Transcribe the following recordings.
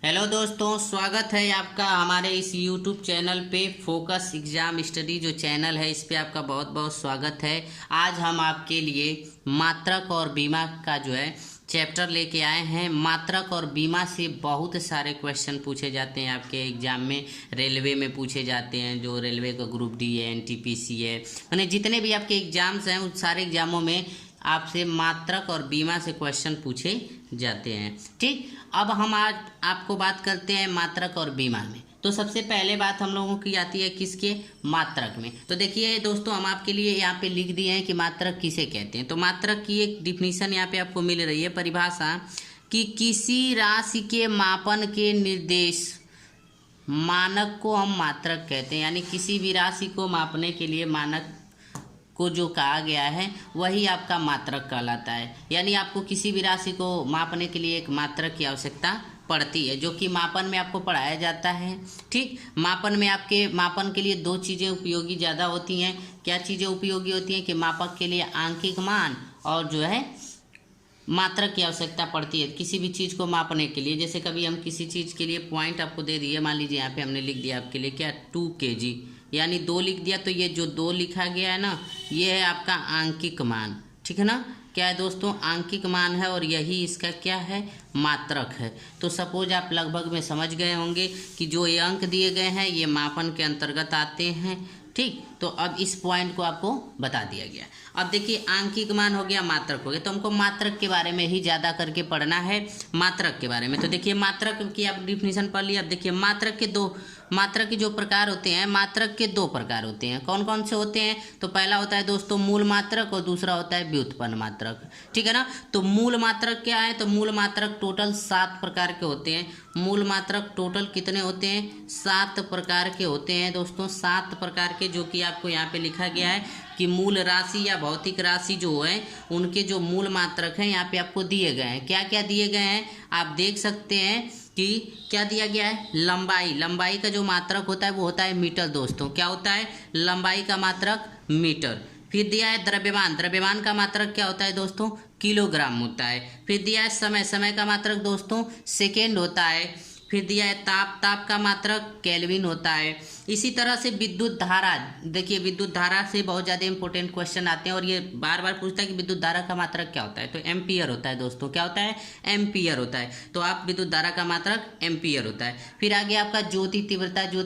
Hello दोस्तों, स्वागत है आपका हमारे इस यूट्यूब चैनल पे। फोकस एग्ज़ाम स्टडी जो चैनल है, इस पे आपका बहुत बहुत स्वागत है। आज हम आपके लिए मात्रक और बीमा का जो है चैप्टर लेके आए हैं। मात्रक और बीमा से बहुत सारे क्वेश्चन पूछे जाते हैं आपके एग्ज़ाम में। रेलवे में पूछे जाते हैं, जो रेलवे का ग्रुप डी है, एनटीपीसी है, यानी जितने भी आपके एग्ज़ाम्स हैं उन सारे एग्ज़ामों में आपसे मात्रक और बीमा से क्वेश्चन पूछे जाते हैं। ठीक, अब हम आज आपको बात करते हैं मात्रक और बीमा में। तो सबसे पहले बात हम लोगों की आती है किसके? मात्रक में। तो देखिए दोस्तों, हम आपके लिए यहाँ पे लिख दिए हैं कि मात्रक किसे कहते हैं। तो मात्रक की एक डिफिनीशन यहाँ पे आपको मिल रही है, परिभाषा, कि किसी राशि के मापन के निर्देश मानक को हम मात्रक कहते हैं। यानी किसी भी राशि को मापने के लिए मानक को जो कहा गया है वही आपका मात्रक कहलाता है। यानी आपको किसी भी राशि को मापने के लिए एक मात्रक की आवश्यकता पड़ती है, जो कि मापन में आपको पढ़ाया जाता है। ठीक, मापन में आपके मापन के लिए दो चीज़ें उपयोगी ज़्यादा होती हैं। क्या चीज़ें उपयोगी होती हैं? कि मापक के लिए आंकिक मान और जो है मात्रक की आवश्यकता पड़ती है किसी भी चीज़ को मापने के लिए। जैसे कभी हम किसी चीज़ के लिए पॉइंट आपको दे दिए, मान लीजिए यहाँ पे हमने लिख दिया आपके लिए क्या, 2 kg, यानी 2 लिख दिया, तो ये जो 2 लिखा गया है ना, ये है आपका आंकिक मान। ठीक है ना, क्या है दोस्तों? आंकिक मान है और यही इसका क्या है? मात्रक है। तो सपोज आप लगभग में समझ गए होंगे कि जो ये अंक दिए गए हैं ये मापन के अंतर्गत आते हैं। ठीक, तो अब इस पॉइंट को आपको बता दिया गया। अब देखिए, आंकिक मान हो गया, मात्रक हो गया, तो हमको मात्रक के बारे में ही ज़्यादा करके पढ़ना है, मात्रक के बारे में। तो देखिए, मात्रक की आप डिफिनीशन पढ़ लिया। अब देखिए, मात्रक के जो प्रकार होते हैं, मात्रक के 2 प्रकार होते हैं। कौन कौन से होते हैं? तो पहला होता है दोस्तों मूल मात्रक और दूसरा होता है व्युत्पन्न मात्रक। ठीक है ना, तो मूल मात्रक क्या है? तो मूल मात्रक टोटल 7 प्रकार के होते हैं। मूल मात्रक टोटल कितने होते हैं? 7 प्रकार के होते हैं दोस्तों, 7 प्रकार के, जो कि आपको यहाँ पे लिखा गया है कि मूल राशि या भौतिक राशि जो है उनके जो मूल मात्रक हैं यहाँ पे आपको दिए गए हैं। क्या क्या दिए गए हैं आप देख सकते हैं कि क्या दिया गया है? लंबाई का जो मात्रक होता है वो होता है मीटर दोस्तों। क्या होता है? लंबाई का मात्रक मीटर। फिर दिया है द्रव्यमान का मात्रक क्या होता है दोस्तों? किलोग्राम होता है। फिर दिया है समय का मात्रक दोस्तों सेकेंड होता है। फिर दिया है ताप का मात्रक केल्विन होता है। इसी तरह से विद्युत धारा, देखिए विद्युत धारा से बहुत ज़्यादा इंपॉर्टेंट क्वेश्चन आते हैं और ये बार बार पूछता है कि विद्युत धारा का मात्रक क्या होता है। तो एम्पियर होता है दोस्तों। क्या होता है? एम्पियर होता है। तो आप विद्युत धारा का मात्रक एम्पियर होता है। फिर आगे आपका ज्योति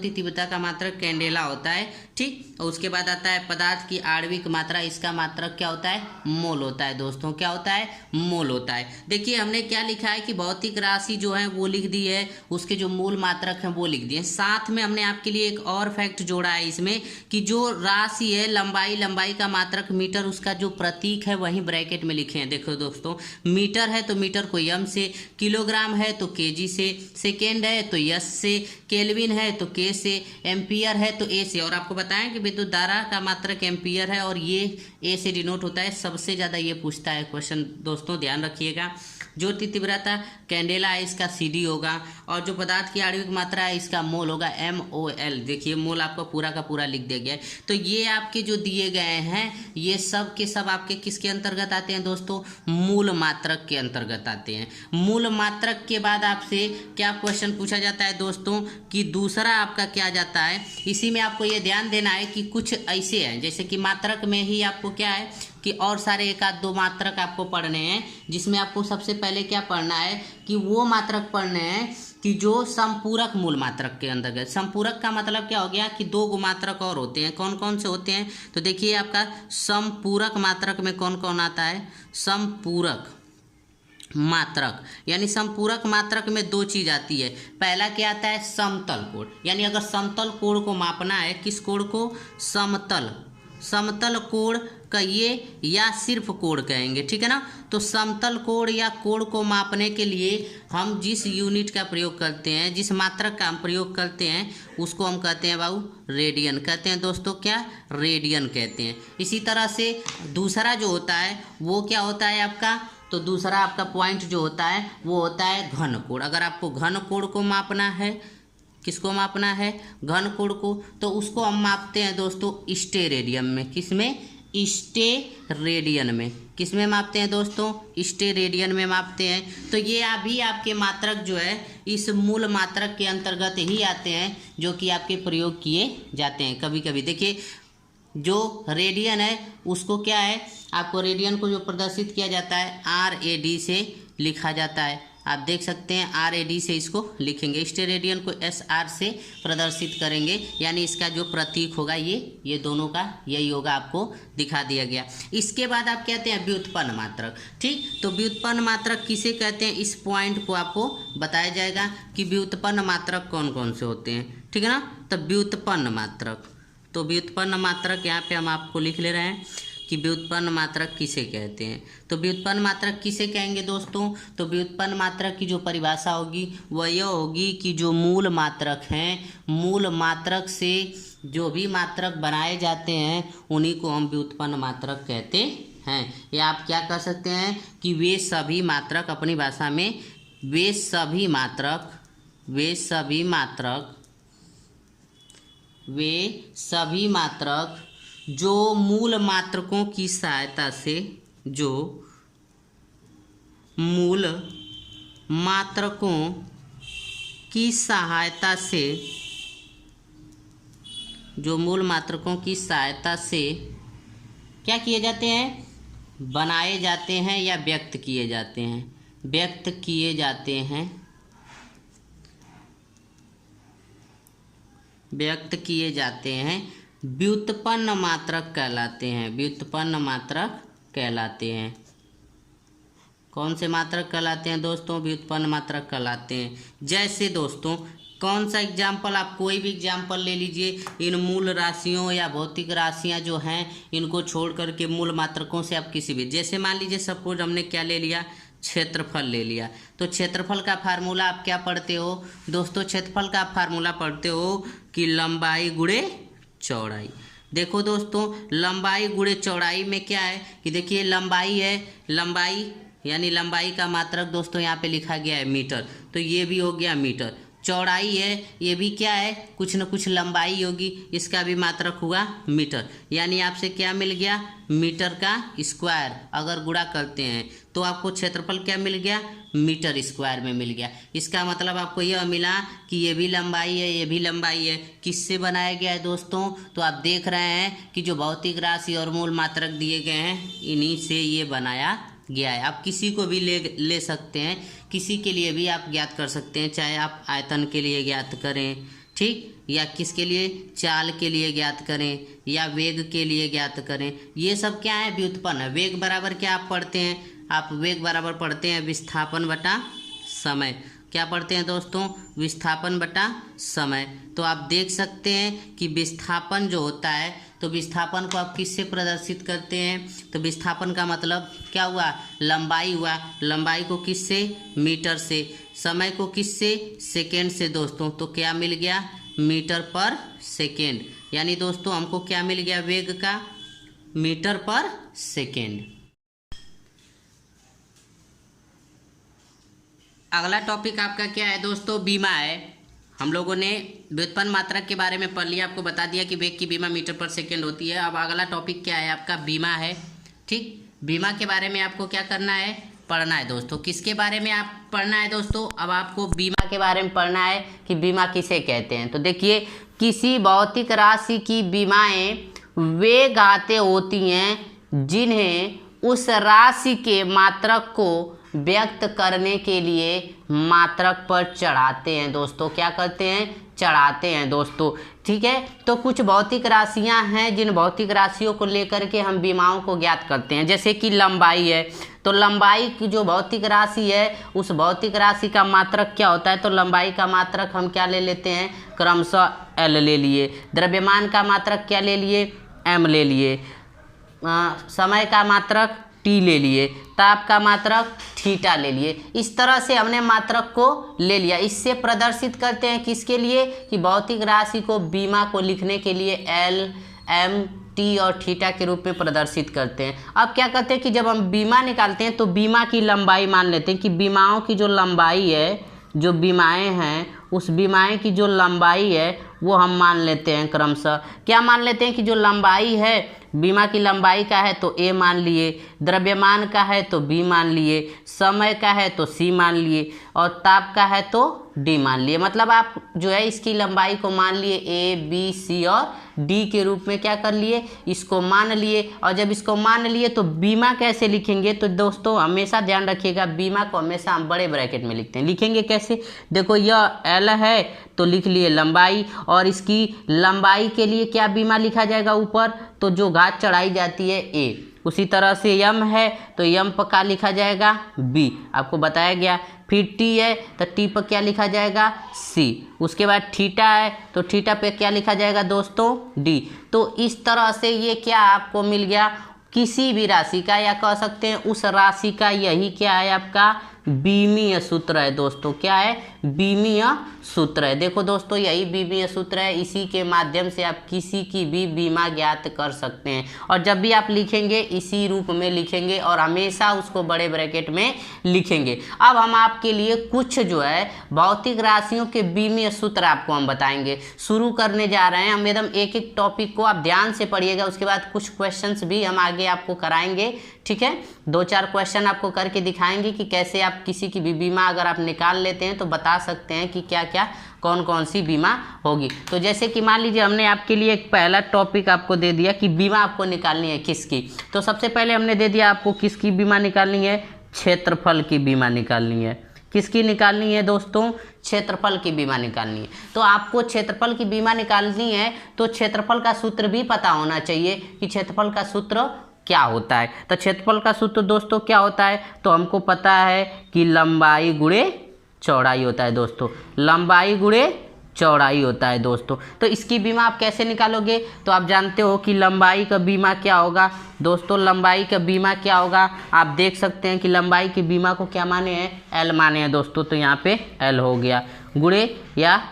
तीव्रता का मात्रक कैंडेला होता है। ठीक, और उसके बाद आता है पदार्थ की आणविक मात्रा, इसका मात्रक क्या होता है? मोल होता है दोस्तों। क्या होता है? मोल होता है। देखिए हमने क्या लिखा है कि भौतिक राशि जो है वो लिख दी है, उसके जो मूल मात्रक हैं वो लिख दिए। साथ में हमने आपके लिए एक और फैक्ट जोड़ा है इसमें कि जो राशि है लंबाई का मात्रक मीटर, उसका जो प्रतीक है वही ब्रैकेट में लिखे हैं। देखो दोस्तों, मीटर है तो मीटर को एम से, किलोग्राम है तो केजी से, सेकेंड है तो एस से, केल्विन है तो के से, एम्पियर है तो ए से। और आपको बताएं कि विद्युत धारा का मात्रक एम्पियर है और ये ए से डिनोट होता है। सबसे ज़्यादा ये पूछता है क्वेश्चन दोस्तों, ध्यान रखिएगा। ज्योति तीव्रता कैंडेला है, इसका CD होगा। और जो पदार्थ की आणविक मात्रा है इसका मोल होगा MOL। देखिए मोल आपका पूरा का पूरा लिख दिया गया है। तो ये आपके जो दिए गए हैं ये सब के सब आपके किसके अंतर्गत आते हैं दोस्तों? मूल मात्रक के अंतर्गत आते हैं। मूल मात्रक के बाद आपसे क्या क्वेश्चन पूछा जाता है दोस्तों कि दूसरा आपका क्या जाता है? इसी में आपको ये ध्यान देना है कि कुछ ऐसे हैं, जैसे कि मात्रक में ही आपको क्या है कि और सारे 1-2 मात्रक आपको पढ़ने हैं, जिसमें आपको सबसे पहले क्या पढ़ना है कि वो मात्रक पढ़ने हैं कि जो संपूरक मूल मात्रक के अंतर्गत। संपूरक का मतलब क्या हो गया कि 2 मात्रक और होते हैं। कौन कौन से होते हैं? तो देखिए आपका संपूरक मात्रक में कौन कौन आता है? संपूरक मात्रक, यानी संपूरक मात्रक में 2 चीज़ आती है। पहला क्या आता है? समतल कोण। यानी अगर समतल कोण को मापना है, किस कोण को? समतल कोण कहिए या सिर्फ कोण कहेंगे। ठीक है ना, तो समतल कोण या कोण को मापने के लिए हम जिस यूनिट का प्रयोग करते हैं, जिस मात्रक का हम प्रयोग करते हैं, उसको हम कहते हैं बाबू रेडियन कहते हैं दोस्तों। क्या? रेडियन कहते हैं। इसी तरह से दूसरा जो होता है वो क्या होता है आपका? तो दूसरा आपका पॉइंट जो होता है वो होता है घन कोण। अगर आपको घन कोण को मापना है, किसको मापना है? घन कोण को, तो उसको हम मापते हैं दोस्तों स्टेरेडियन में। किस में? स्टेरेडियन में। किस में मापते हैं दोस्तों, स्टेरेडियन में मापते हैं। तो ये अभी आपके मात्रक जो है इस मूल मात्रक के अंतर्गत ही आते हैं जो कि आपके प्रयोग किए जाते हैं कभी कभी। देखिए जो रेडियन है उसको क्या है, आपको रेडियन को जो प्रदर्शित किया जाता है RAD से लिखा जाता है। आप देख सकते हैं RAD से इसको लिखेंगे। स्टेरेडियन को SR से प्रदर्शित करेंगे, यानी इसका जो प्रतीक होगा ये दोनों का यही होगा, आपको दिखा दिया गया। इसके बाद आप कहते हैं व्युत्पन्न मात्रक। ठीक, तो व्युत्पन्न मात्रक किसे कहते हैं, इस पॉइंट को आपको बताया जाएगा कि व्युत्पन्न मात्रक कौन कौन से होते हैं। ठीक है ना, तो व्युत्पन्न मात्रक, तो व्युत्पन्न मात्रक यहाँ पे हम आपको लिख ले रहे हैं कि व्युत्पन्न मात्रक किसे कहते हैं। तो व्युत्पन्न मात्रक किसे कहेंगे दोस्तों, तो व्युत्पन्न मात्रक की जो परिभाषा होगी वह यह होगी कि जो मूल मात्रक हैं, मूल मात्रक से जो भी मात्रक बनाए जाते हैं उन्हीं को हम व्युत्पन्न मात्रक कहते हैं। या आप क्या कर सकते हैं कि वे सभी मात्रक, अपनी भाषा में वे सभी मात्रक जो मूल मात्रकों की सहायता से, जो मूल मात्रकों की सहायता से, जो मूल मात्रकों की सहायता से क्या किए जाते हैं, बनाए जाते हैं या व्यक्त किए जाते हैं, व्यक्त किए जाते हैं, व्यक्त किए जाते हैं, व्युत्पन्न मात्रक कहलाते हैं। व्युत्पन्न मात्रक कहलाते हैं। कौन से मात्रक कहलाते हैं दोस्तों, व्युत्पन्न मात्रक कहलाते हैं। जैसे दोस्तों कौन सा एग्जाम्पल, आप कोई भी एग्जाम्पल ले लीजिए, इन मूल राशियों या भौतिक राशियां जो हैं इनको छोड़ करके मूल मात्रकों से आप किसी भी, जैसे मान लीजिए सपोज हमने क्या ले लिया, क्षेत्रफल ले लिया। तो क्षेत्रफल का फार्मूला आप क्या पढ़ते हो दोस्तों, क्षेत्रफल का फार्मूला पढ़ते हो कि लंबाई गुणे चौड़ाई। देखो दोस्तों लंबाई गुणे चौड़ाई में क्या है कि देखिए लंबाई है, लंबाई यानी लंबाई का मात्रक दोस्तों यहाँ पे लिखा गया है मीटर, तो ये भी हो गया मीटर। चौड़ाई है, ये भी क्या है, कुछ न कुछ लंबाई होगी, इसका भी मात्रक हुआ मीटर। यानी आपसे क्या मिल गया, मीटर का स्क्वायर। अगर गुणा करते हैं तो आपको क्षेत्रफल क्या मिल गया, मीटर स्क्वायर में मिल गया। इसका मतलब आपको यह मिला कि ये भी लंबाई है, ये भी लंबाई है। किससे बनाया गया है दोस्तों, तो आप देख रहे हैं कि जो भौतिक राशि और मूल मात्रक दिए गए हैं इन्हीं से ये बनाया गया है। आप किसी को भी ले सकते हैं, किसी के लिए भी आप ज्ञात कर सकते हैं, चाहे आप आयतन के लिए ज्ञात करें, ठीक, या किसके लिए, चाल के लिए ज्ञात करें या वेग के लिए ज्ञात करें। ये सब क्या है, व्युत्पन्न। वेग बराबर क्या आप पढ़ते हैं, आप वेग बराबर पढ़ते हैं विस्थापन बटा समय। क्या पढ़ते हैं दोस्तों, विस्थापन बटा समय। तो आप देख सकते हैं कि विस्थापन जो होता है, तो विस्थापन को आप किससे प्रदर्शित करते हैं, तो विस्थापन का मतलब क्या हुआ, लंबाई हुआ। लंबाई को किससे, मीटर से। समय को किससे, सेकेंड से दोस्तों। तो क्या मिल गया, मीटर पर सेकेंड। यानी दोस्तों हमको क्या मिल गया, वेग का मीटर पर सेकेंड। अगला टॉपिक आपका क्या है दोस्तों, बीमा है। हम लोगों ने व्युत्पन्न मात्रक के बारे में पढ़ लिया, आपको बता दिया कि वेग की बीमा मीटर पर सेकेंड होती है। अब अगला टॉपिक क्या है आपका, बीमा है। ठीक, बीमा के बारे में आपको क्या करना है, पढ़ना है दोस्तों। किसके बारे में आप पढ़ना है दोस्तों, अब आपको बीमा के बारे में पढ़ना है कि बीमा किसे कहते हैं। तो देखिए किसी भौतिक राशि की बीमाएं वे घातें होती हैं जिन्हें उस राशि के मात्रक को व्यक्त करने के लिए मात्रक पर चढ़ाते हैं दोस्तों। क्या करते हैं, चढ़ाते हैं दोस्तों। ठीक है, तो कुछ भौतिक राशियां हैं जिन भौतिक राशियों को लेकर के हम बीमाओं को ज्ञात करते हैं। जैसे कि लंबाई है, तो लंबाई की जो भौतिक राशि है उस भौतिक राशि का मात्रक क्या होता है, तो लंबाई का मात्रक हम क्या ले लेते हैं, क्रमशः L ले लिए। द्रव्यमान का मात्रक क्या ले लिए, M ले लिए। समय का मात्रक T ले लिए। ताप का मात्रक थीटा ले लिए। इस तरह से हमने मात्रक को ले लिया। इससे प्रदर्शित करते हैं किसके लिए, कि भौतिक राशि को बीमा को लिखने के लिए L, M, T और थीटा के रूप में प्रदर्शित करते हैं। अब क्या करते हैं कि जब हम बीमा निकालते हैं तो बीमा की लंबाई मान लेते हैं कि बीमाओं की जो लंबाई है, जो बीमाएं हैं उस बीमाएं की जो लंबाई है वो हम मान लेते हैं क्रमशः, क्या मान लेते हैं कि जो लंबाई है बीमा की लंबाई का है तो ए मान लिए, द्रव्यमान का है तो बी मान लिए, समय का है तो सी मान लिए और ताप का है तो डी मान लिए। मतलब आप जो है इसकी लंबाई को मान लिए ए बी सी और डी के रूप में क्या कर लिए, इसको मान लिए। और जब इसको मान लिए तो बीमा कैसे लिखेंगे, तो दोस्तों हमेशा ध्यान रखिएगा बीमा को हमेशा हम बड़े ब्रैकेट में लिखते हैं। लिखेंगे कैसे, देखो यह एल है तो लिख लिए लंबाई, और इसकी लंबाई के लिए क्या बीमा लिखा जाएगा ऊपर, तो जो घात चढ़ाई जाती है ए। उसी तरह से यम है तो यम पर क्या लिखा जाएगा बी, आपको बताया गया। फिर टी है तो टी पर क्या लिखा जाएगा सी। उसके बाद थीटा है तो थीटा पे क्या लिखा जाएगा दोस्तों डी। तो इस तरह से ये क्या आपको मिल गया, किसी भी राशि का या कह सकते हैं उस राशि का यही क्या है आपका बीमीय सूत्र है दोस्तों। क्या है, बीमीय सूत्र है। देखो दोस्तों यही बीमीय सूत्र है, इसी के माध्यम से आप किसी की भी बीमा ज्ञात कर सकते हैं। और जब भी आप लिखेंगे इसी रूप में लिखेंगे और हमेशा उसको बड़े ब्रैकेट में लिखेंगे। अब हम आपके लिए कुछ जो है भौतिक राशियों के बीमीय सूत्र आपको हम बताएंगे, शुरू करने जा रहे हैं हम। एकदम एक एक टॉपिक को आप ध्यान से पढ़िएगा, उसके बाद कुछ क्वेश्चंस भी हम आगे आपको कराएंगे, ठीक है। 2-4 क्वेश्चन आपको करके दिखाएंगे कि कैसे आप किसी की भी बीमा अगर आप निकाल लेते हैं तो बता सकते हैं कि क्या क्या कौन कौन सी बीमा होगी। तो जैसे कि मान लीजिए हमने आपके लिए एक पहला टॉपिक आपको दे दिया कि बीमा आपको निकालनी है किसकी। तो सबसे पहले हमने दे दिया आपको किसकी बीमा निकालनी है, क्षेत्रफल की बीमा निकालनी है। किसकी निकालनी है दोस्तों, क्षेत्रफल की बीमा निकालनी है। तो आपको क्षेत्रफल की बीमा निकालनी है तो क्षेत्रफल का सूत्र भी पता होना चाहिए कि क्षेत्रफल का सूत्र क्या होता है। तो क्षेत्रफल का सूत्र दोस्तों क्या होता है, तो हमको पता है कि लंबाई गुणे चौड़ाई होता है दोस्तों, लंबाई गुणे चौड़ाई होता है दोस्तों। तो इसकी बीमा आप कैसे निकालोगे, तो आप जानते हो कि लंबाई का बीमा क्या होगा दोस्तों, लंबाई का बीमा क्या होगा, आप देख सकते हैं कि लंबाई की बीमा को क्या माने हैं, एल माने हैं दोस्तों। तो यहाँ पे एल हो गया, गुणे या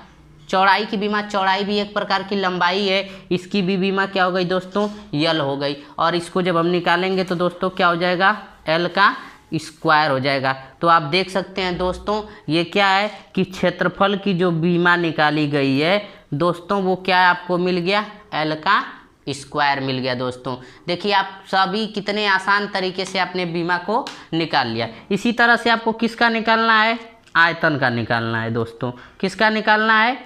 चौड़ाई की बीमा, चौड़ाई भी एक प्रकार की लंबाई है, इसकी भी बीमा क्या हो गई दोस्तों, यल हो गई। और इसको जब हम निकालेंगे तो दोस्तों क्या हो जाएगा, एल का स्क्वायर हो जाएगा। तो आप देख सकते हैं दोस्तों ये क्या है कि क्षेत्रफल की जो बीमा निकाली गई है दोस्तों वो क्या है, आपको मिल गया एल का स्क्वायर मिल गया दोस्तों। देखिए आप सभी कितने आसान तरीके से आपने बीमा को निकाल लिया। इसी तरह से आपको किसका निकालना है, आयतन का निकालना है दोस्तों। किसका निकालना है,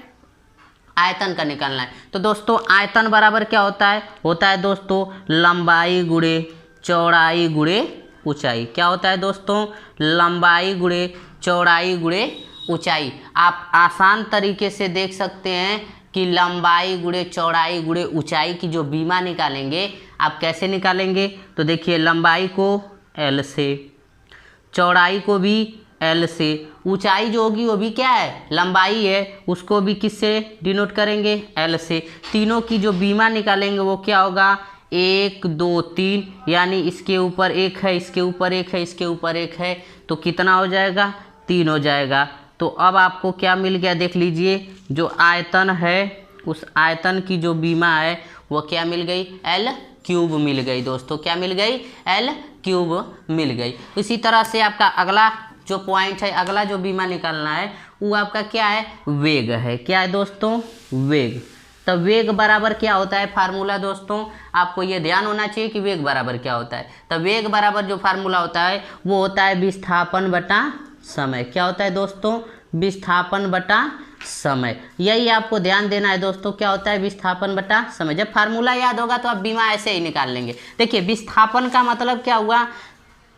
आयतन का निकालना है। तो दोस्तों आयतन बराबर क्या होता है दोस्तों लंबाई गुणे चौड़ाई गुणे ऊंचाई। क्या होता है दोस्तों, लंबाई गुणे चौड़ाई गुणे ऊंचाई। आप आसान तरीके से देख सकते हैं कि लंबाई गुणे चौड़ाई गुणे ऊंचाई की जो बीमा निकालेंगे आप कैसे निकालेंगे, तो देखिए लंबाई को एल से, चौड़ाई को भी एल से, ऊंचाई जो होगी वो भी क्या है लंबाई है, उसको भी किससे डिनोट करेंगे, एल से। तीनों की जो बीमा निकालेंगे वो क्या होगा 1 2 3, यानी इसके ऊपर एक है, इसके ऊपर एक है, इसके ऊपर एक है, तो कितना हो जाएगा 3 हो जाएगा। तो अब आपको क्या मिल गया, देख लीजिए जो आयतन है उस आयतन की जो बीमा है वो क्या मिल गई, एल क्यूब मिल गई दोस्तों। क्या मिल गई, एल क्यूब मिल गई। इसी तरह से आपका अगला जो पॉइंट है, अगला जो बीमा निकालना है वो आपका क्या है, वेग है। क्या है दोस्तों, वेग। तो वेग बराबर क्या होता है फार्मूला दोस्तों, आपको ये ध्यान होना चाहिए कि वेग बराबर क्या होता है। तो वेग बराबर जो फार्मूला होता है वो होता है विस्थापन बटा समय। क्या होता है दोस्तों, विस्थापन बटा समय। यही आपको ध्यान देना है दोस्तों, क्या होता है विस्थापन बटा समय। जब फार्मूला याद होगा तो आप बीमा ऐसे ही निकाल लेंगे। देखिए विस्थापन का मतलब क्या हुआ,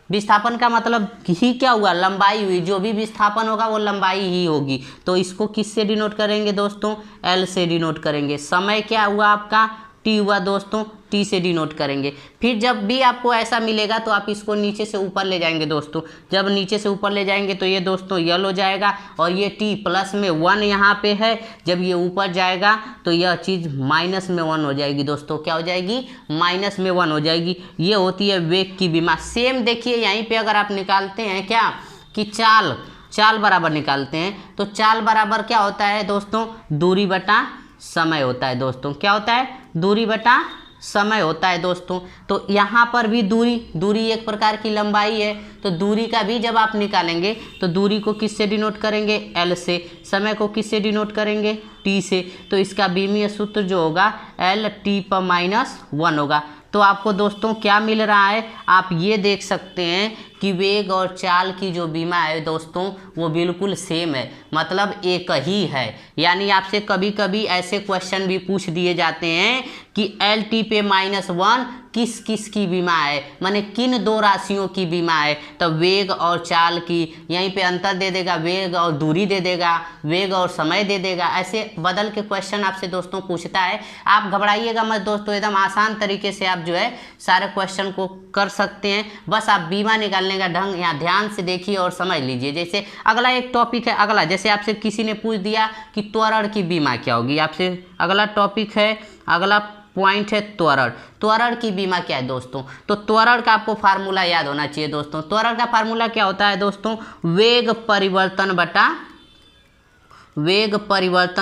विस्थापन का मतलब ही क्या हुआ, लंबाई हुई। जो भी विस्थापन होगा वो लंबाई ही होगी। तो इसको किससे डिनोट करेंगे दोस्तों, एल से डिनोट करेंगे। समय क्या हुआ आपका, टी हुआ दोस्तों, टी से डिनोट करेंगे। फिर जब भी आपको ऐसा मिलेगा तो आप इसको नीचे से ऊपर ले जाएंगे दोस्तों। जब नीचे से ऊपर ले जाएंगे तो ये दोस्तों यल हो जाएगा, और ये टी प्लस में 1 यहाँ पे है। जब ये ऊपर जाएगा तो यह चीज़ माइनस में 1 हो जाएगी दोस्तों। क्या हो जाएगी, माइनस में 1 हो जाएगी। ये होती है वेग की बीमा। सेम देखिए यहीं पर अगर आप निकालते हैं क्या कि चाल बराबर निकालते हैं, तो चाल बराबर क्या होता है दोस्तों, दूरी बटा समय होता है दोस्तों। क्या होता है, दूरी बटा समय होता है दोस्तों। तो यहाँ पर भी दूरी एक प्रकार की लंबाई है, तो दूरी का भी जब आप निकालेंगे तो दूरी को किससे डिनोट करेंगे, एल से, समय को किससे डिनोट करेंगे, टी से। तो इसका बीमीय सूत्र जो होगा एल टी पर -1 होगा। तो आपको दोस्तों क्या मिल रहा है, आप ये देख सकते हैं कि वेग और चाल की जो बीमा है दोस्तों वो बिल्कुल सेम है, मतलब एक ही है। यानी आपसे कभी कभी ऐसे क्वेश्चन भी पूछ दिए जाते हैं कि एल टी पे -1 किस किस की बीमा है, माने किन दो राशियों की बीमा है। तो वेग और चाल की, यहीं पे अंतर दे देगा, वेग और दूरी दे देगा, वेग और समय दे देगा, ऐसे बदल के क्वेश्चन आपसे दोस्तों पूछता है। आप घबराइएगा मत दोस्तों, एकदम आसान तरीके से आप जो है सारे क्वेश्चन को कर सकते हैं। बस आप बीमा निकालने का ढंग यहाँ ध्यान से देखिए और समझ लीजिए। जैसे अगला एक टॉपिक है, अगला जैसे आपसे किसी ने पूछ दिया कि त्वरण की बीमा क्या होगी, आपसे अगला टॉपिक है, अगला पॉइंट है त्वरण। त्वरण की बीमा क्या है दोस्तों, तो त्वरण का आपको फार्मूला याद होना चाहिए दोस्तों। त्वरण का फार्मूला क्या होता है दोस्तों, वेग परिवर्तन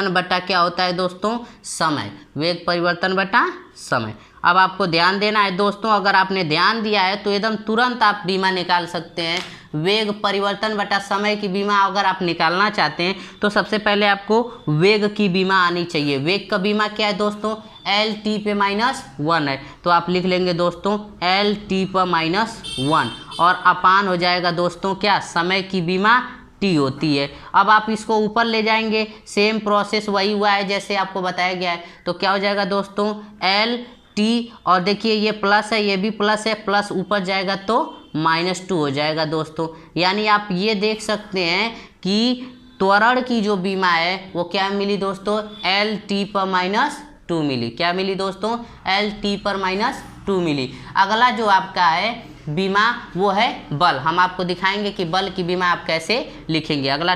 बटा क्या होता है दोस्तों, समय। वेग परिवर्तन बटा समय। अब आपको ध्यान देना है दोस्तों, अगर आपने ध्यान दिया है तो एकदम तुरंत आप बीमा निकाल सकते हैं। वेग परिवर्तन बटा समय की बीमा अगर आप निकालना चाहते हैं तो सबसे पहले आपको वेग की बीमा आनी चाहिए। वेग का बीमा क्या है दोस्तों, एल टी पे -1 है, तो आप लिख लेंगे दोस्तों एल टी पर -1 और अपान हो जाएगा दोस्तों क्या, समय की बीमा टी होती है। अब आप इसको ऊपर ले जाएंगे, सेम प्रोसेस वही हुआ है जैसे आपको बताया गया है। तो क्या हो जाएगा दोस्तों एल टी, और देखिए ये प्लस है, ये भी प्लस है, प्लस ऊपर जाएगा तो -2 हो जाएगा दोस्तों। यानी आप ये देख सकते हैं कि त्वरण की जो बीमा है वो क्या मिली दोस्तों, एल टी पर -2 मिली। क्या मिली दोस्तों, एल टी पर -2 मिली। अगला जो आपका है बीमा वो है बल। हम आपको दिखाएंगे कि बल की बीमा आप कैसे लिखेंगे। अगला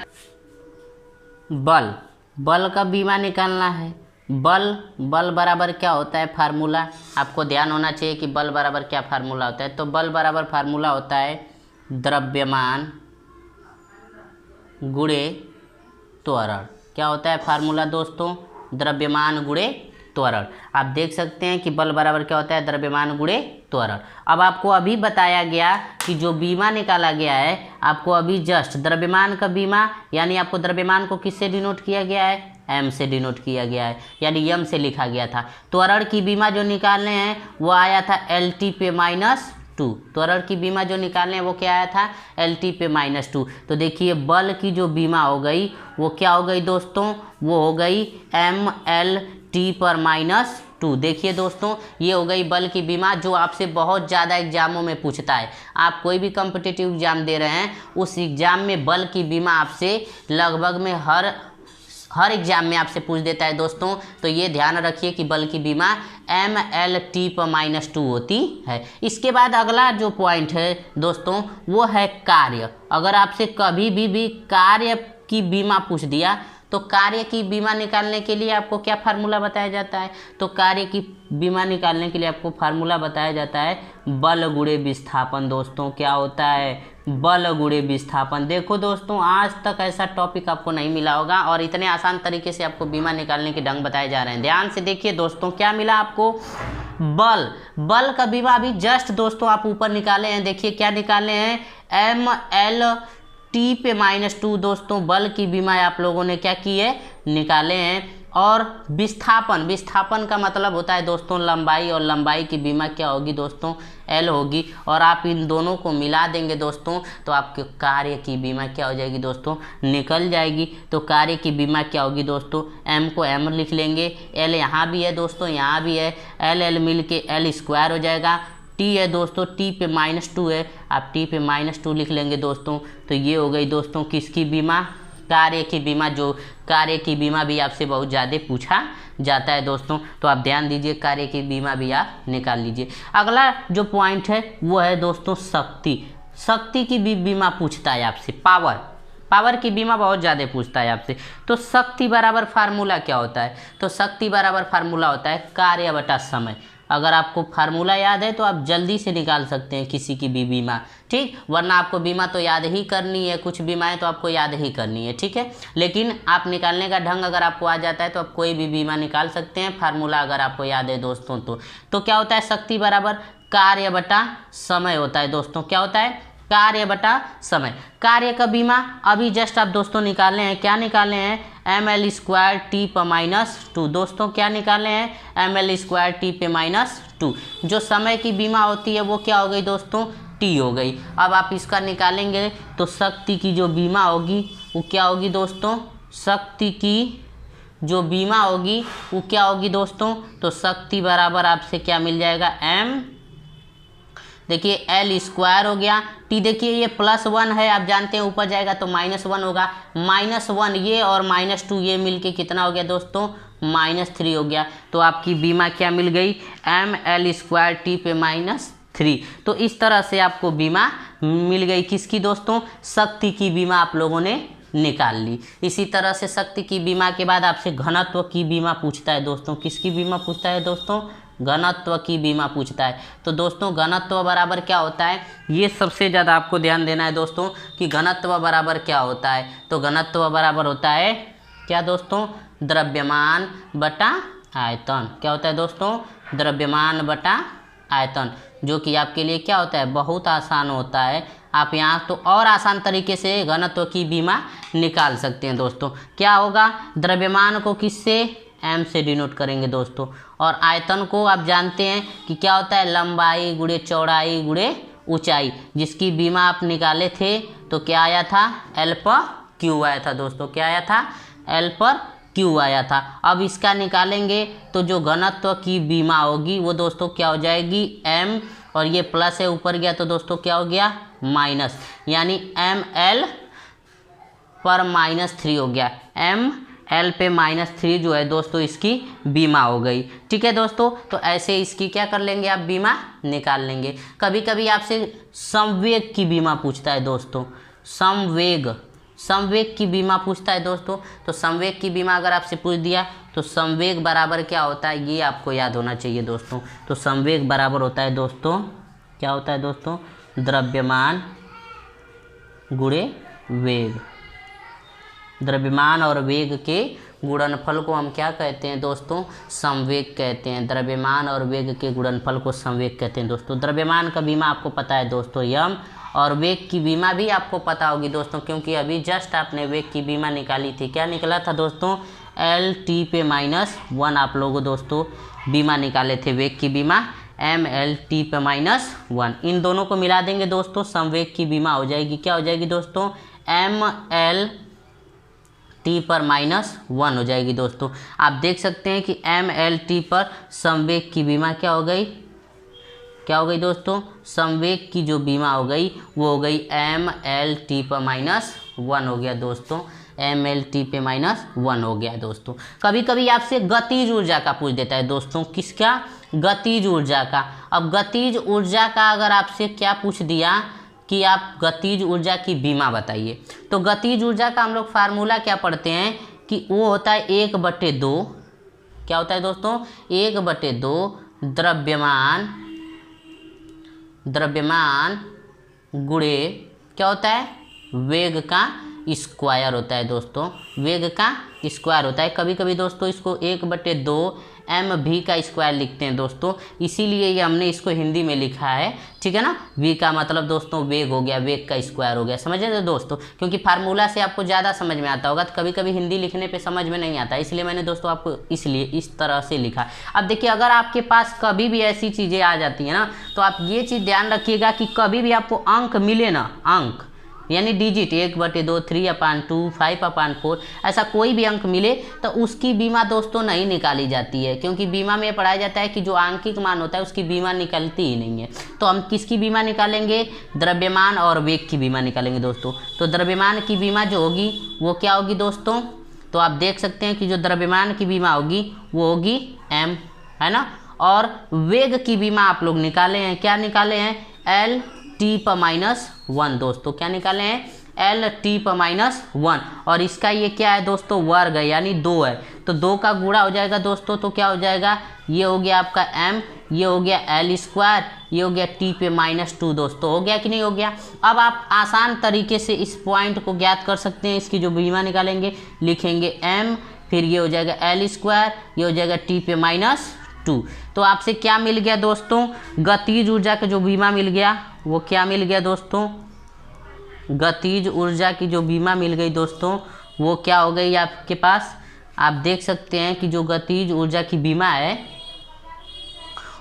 बल का बीमा निकालना है। बल बराबर क्या होता है फार्मूला, आपको ध्यान होना चाहिए कि बल बराबर क्या फार्मूला होता है। तो बल बराबर फार्मूला होता है द्रव्यमान गुणे त्वरण। क्या होता है फार्मूला दोस्तों, द्रव्यमान गुणे त्वरण। आप देख सकते हैं कि बल बराबर क्या होता है, द्रव्यमान गुणे त्वरण। अब आपको अभी बताया गया कि जो बीमा निकाला गया है, आपको अभी जस्ट द्रव्यमान का बीमा, यानी आपको द्रव्यमान को किससे डिनोट किया गया है, एम से डिनोट किया गया है, यानी एम से लिखा गया था। त्वरण की बीमा जो निकालने हैं वो आया था एल टी पे -2। त्वरण की बीमा जो निकालने हैं वो क्या आया था, एल टी पे -2। तो देखिए बल की जो बीमा हो गई वो क्या हो गई दोस्तों, वो हो गई एम एल टी पर -2। देखिए दोस्तों ये हो गई बल की बीमा, जो आपसे बहुत ज़्यादा एग्जामों में पूछता है। आप कोई भी कॉम्पिटिटिव एग्जाम दे रहे हैं, उस एग्ज़ाम में बल की बीमा आपसे लगभग में हर एग्जाम में आपसे पूछ देता है दोस्तों। तो ये ध्यान रखिए कि बल की बीमा एम एल टी पर -2 होती है। इसके बाद अगला जो पॉइंट है दोस्तों वो है कार्य। अगर आपसे कभी भी कार्य की बीमा पूछ दिया तो कार्य की बीमा निकालने के लिए आपको क्या फार्मूला बताया जाता है, तो कार्य की बीमा निकालने के लिए आपको फार्मूला बताया जाता है बल गुणे विस्थापन। दोस्तों क्या होता है, बल गुणे विस्थापन। देखो दोस्तों आज तक ऐसा टॉपिक आपको नहीं मिला होगा और इतने आसान तरीके से आपको बीमा निकालने के ढंग बताए जा रहे हैं। ध्यान से देखिए दोस्तों, क्या मिला आपको, बल का बीमा अभी जस्ट दोस्तों आप ऊपर निकाले हैं। देखिए क्या निकाले हैं, एम एल टी पे -2 दोस्तों बल की बीमा आप लोगों ने क्या की है, निकाले हैं। और विस्थापन का मतलब होता है दोस्तों लंबाई, और लंबाई की बीमा क्या होगी दोस्तों, एल होगी। और आप इन दोनों को मिला देंगे दोस्तों तो आपके कार्य की बीमा क्या हो जाएगी दोस्तों, निकल जाएगी। तो कार्य की बीमा क्या होगी दोस्तों, एम को एम लिख लेंगे, एल यहाँ भी है दोस्तों, यहाँ भी है, एल मिल के एल स्क्वायर हो जाएगा। टी है दोस्तों, टी पे -2 है, आप टी पे -2 लिख लेंगे दोस्तों। तो ये हो गई दोस्तों किसकी बीमा, कार्य की बीमा। जो कार्य की बीमा भी आपसे बहुत ज़्यादा पूछा जाता है दोस्तों, तो आप ध्यान दीजिए कार्य की बीमा भी आप निकाल लीजिए। अगला जो पॉइंट है वो है दोस्तों शक्ति की भी बीमा पूछता है आपसे। पावर की बीमा बहुत ज़्यादा पूछता है आपसे। तो शक्ति बराबर फार्मूला क्या होता है, तो शक्ति बराबर फार्मूला होता है कार्य बटा समय। अगर आपको फार्मूला याद है तो आप जल्दी से निकाल सकते हैं किसी की भी बीमा, ठीक। वरना आपको बीमा तो याद ही करनी है, कुछ बीमाएं तो आपको याद ही करनी है, ठीक है। लेकिन आप निकालने का ढंग अगर आपको आ जाता है तो आप कोई भी बीमा निकाल सकते हैं, फार्मूला अगर आपको याद है दोस्तों। तो क्या होता है, शक्ति बराबर कार्य बटा समय होता है दोस्तों। क्या होता है, कार्य बटा समय। कार्य का बीमा अभी जस्ट आप दोस्तों निकाले हैं, क्या निकाले हैं, ml²t/-2 दोस्तों। क्या निकाले हैं, ml²t/-2। जो समय की बीमा होती है वो क्या हो गई दोस्तों, t हो गई। अब आप इसका निकालेंगे तो शक्ति की जो बीमा होगी वो क्या होगी दोस्तों, शक्ति की जो बीमा होगी वो क्या होगी दोस्तों, तो शक्ति बराबर आपसे क्या मिल जाएगा, m, देखिए l² हो गया, t देखिए ये +1 है, आप जानते हैं ऊपर जाएगा तो -1 होगा, -1 ये और -2 ये मिलके कितना हो गया दोस्तों, -3 हो गया। तो आपकी बीमा क्या मिल गई, ml²t/-3। तो इस तरह से आपको बीमा मिल गई, किसकी दोस्तों, शक्ति की बीमा आप लोगों ने निकाल ली। इसी तरह से शक्ति की बीमा के बाद आपसे घनत्व की बीमा पूछता है दोस्तों। किसकी बीमा पूछता है दोस्तों, घनत्व की बीमा पूछता है। तो दोस्तों घनत्व बराबर क्या होता है, ये सबसे ज़्यादा आपको ध्यान देना है दोस्तों कि घनत्व बराबर क्या होता है। तो घनत्व बराबर होता है क्या दोस्तों, द्रव्यमान बटा आयतन। क्या होता है दोस्तों, द्रव्यमान बटा आयतन, जो कि आपके लिए क्या होता है, बहुत आसान होता है। आप यहाँ तो और आसान तरीके से घनत्व की बीमा निकाल सकते हैं दोस्तों। क्या होगा, द्रव्यमान को किससे, m से डिनोट करेंगे दोस्तों, और आयतन को आप जानते हैं कि क्या होता है, लंबाई गुणे चौड़ाई गुणे ऊंचाई। जिसकी बीमा आप निकाले थे तो क्या आया था, L/Q आया था दोस्तों। क्या आया था, L/Q आया था। अब इसका निकालेंगे तो जो घनत्व की बीमा होगी वो दोस्तों क्या हो जाएगी, m, और ये प्लस है ऊपर गया तो दोस्तों क्या हो गया, माइनस, यानी ml/-3 हो गया। ml/-3 जो है दोस्तों इसकी बीमा हो गई, ठीक है दोस्तों। तो ऐसे इसकी क्या कर लेंगे, आप बीमा निकाल लेंगे। कभी कभी आपसे संवेग की बीमा पूछता है दोस्तों, संवेग की बीमा पूछता है दोस्तों। तो संवेग की बीमा अगर आपसे पूछ दिया तो संवेग बराबर क्या होता है, ये आपको याद होना चाहिए दोस्तों। तो संवेग बराबर होता है दोस्तों, क्या होता है दोस्तों, द्रव्यमान गुणे वेग। द्रव्यमान और वेग के गुणनफल को हम क्या कहते हैं दोस्तों, संवेग कहते हैं। द्रव्यमान और वेग के गुणनफल को संवेग कहते हैं दोस्तों। द्रव्यमान का बीमा आपको पता है दोस्तों m, और वेग की बीमा भी आपको पता होगी दोस्तों, क्योंकि अभी जस्ट आपने वेग की बीमा निकाली थी। क्या निकला था दोस्तों, L/t/-1 आप लोगों दोस्तों बीमा निकाले थे, वेग की बीमा mL/t/-1। इन दोनों को मिला देंगे दोस्तों, संवेग की बीमा हो जाएगी, क्या हो जाएगी दोस्तों, mL/t/-1 हो जाएगी दोस्तों। आप देख सकते हैं कि mL/t पर संवेग की बीमा क्या हो गई, क्या हो गई दोस्तों, संवेग की जो बीमा हो गई वो हो गई mL/t/-1 हो गया दोस्तों, mL/t/-1 हो गया दोस्तों। कभी कभी आपसे गतिज ऊर्जा का पूछ देता है दोस्तों, किसका, गतिज ऊर्जा का। अब गतिज ऊर्जा का अगर आपसे क्या पूछ दिया कि आप गतिज ऊर्जा की बीमा बताइए, तो गतिज ऊर्जा का हम लोग फार्मूला क्या पढ़ते हैं कि वो होता है 1/2, क्या होता है दोस्तों, 1/2 द्रव्यमान गुणे क्या होता है, वेग का स्क्वायर होता है दोस्तों, वेग का स्क्वायर होता है। कभी कभी दोस्तों इसको 1/2 mv का स्क्वायर लिखते हैं दोस्तों, इसीलिए ये हमने इसको हिंदी में लिखा है, ठीक है ना। v का मतलब दोस्तों वेग हो गया, वेग का स्क्वायर हो गया, समझे थे दोस्तों। क्योंकि फार्मूला से आपको ज़्यादा समझ में आता होगा, तो कभी कभी हिंदी लिखने पे समझ में नहीं आता, इसलिए मैंने दोस्तों आपको इसलिए इस तरह से लिखा। अब देखिए अगर आपके पास कभी भी ऐसी चीज़ें आ जाती हैं ना, तो आप ये चीज़ ध्यान रखिएगा कि कभी भी आपको अंक मिले ना, अंक यानी डिजिट 1/2, 3/2, 5/4, ऐसा कोई भी अंक मिले तो उसकी बीमा दोस्तों नहीं निकाली जाती है, क्योंकि बीमा में पढ़ाया जाता है कि जो आंकिक मान होता है उसकी बीमा निकलती ही नहीं है। तो हम किसकी बीमा निकालेंगे, द्रव्यमान और वेग की बीमा निकालेंगे दोस्तों। तो द्रव्यमान की बीमा जो होगी वो क्या होगी दोस्तों, तो आप देख सकते हैं कि जो द्रव्यमान की बीमा होगी वो होगी m, है ना। और वेग की बीमा आप लोग निकाले हैं, क्या निकाले हैं, L/t/-1 दोस्तों, क्या निकाले हैं, L/t/-1। और इसका ये क्या है दोस्तों, वर्ग है, यानी 2 है, तो 2 का गुणा हो जाएगा दोस्तों, तो क्या हो जाएगा, ये हो गया आपका m, ये हो गया एल स्क्वायर, ये हो गया टी पे -2 दोस्तों। हो गया कि नहीं हो गया? अब आप आसान तरीके से इस पॉइंट को ज्ञात कर सकते हैं। इसकी जो बीमा निकालेंगे, लिखेंगे m, फिर ये हो जाएगा एल स्क्वायर, ये हो जाएगा टी पे -2। तो आपसे क्या मिल गया दोस्तों? गतिज ऊर्जा का जो बीमा मिल गया वो क्या मिल गया दोस्तों? गतिज ऊर्जा की जो बीमा मिल गई दोस्तों वो क्या हो गई आपके पास? आप देख सकते हैं कि जो गतिज ऊर्जा की बीमा है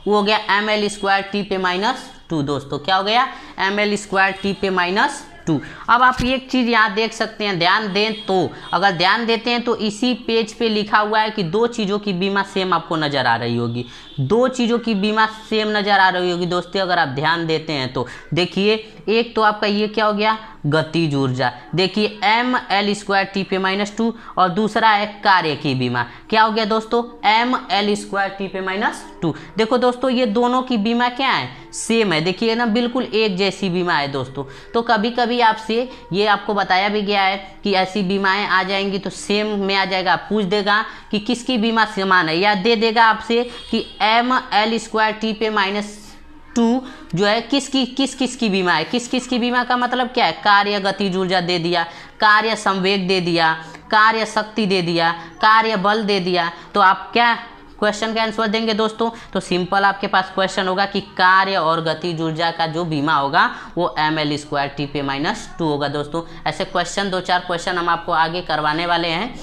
वो हो गया ml स्क्वायर टी पे -2 दोस्तों। क्या हो गया? ml स्क्वायर टी पे -2। अब आप एक चीज़ यहाँ देख सकते हैं, ध्यान दें तो, अगर ध्यान देते हैं तो इसी पेज पे लिखा हुआ है कि दो चीज़ों की बीमा सेम आपको नज़र आ रही होगी। दो चीज़ों की बीमा सेम नज़र आ रही होगी दोस्तों, अगर आप ध्यान देते हैं तो। देखिए, एक तो आपका ये क्या हो गया? गतिज ऊर्जा। देखिए ml स्क्वायर टी पे -2, और दूसरा है कार्य की बीमा। क्या हो गया दोस्तों? ml स्क्वायर टी पे -2। देखो दोस्तों, ये दोनों की बीमा क्या है? सेम है। देखिए ना, बिल्कुल एक जैसी बीमा है दोस्तों। तो कभी कभी आपसे ये आपको बताया भी गया है कि ऐसी बीमाएं आ जाएंगी तो सेम में आ जाएगा, पूछ देगा कि किसकी बीमा समान है, या दे देगा आपसे कि ml स्क्वायर टी पे -2 जो है किस किस की बीमा है। किस की बीमा का मतलब क्या है? कार्य गतिज ऊर्जा दे दिया, कार्य संवेग दे दिया, कार्य शक्ति दे दिया, कार्य बल दे दिया। तो आप क्या क्वेश्चन का आंसर देंगे दोस्तों? तो सिंपल आपके पास क्वेश्चन होगा कि कार्य और गतिज ऊर्जा का जो बीमा होगा वो ml स्क्वायर टी पे -2 होगा दोस्तों। ऐसे क्वेश्चन 2-4 क्वेश्चन हम आपको आगे करवाने वाले हैं।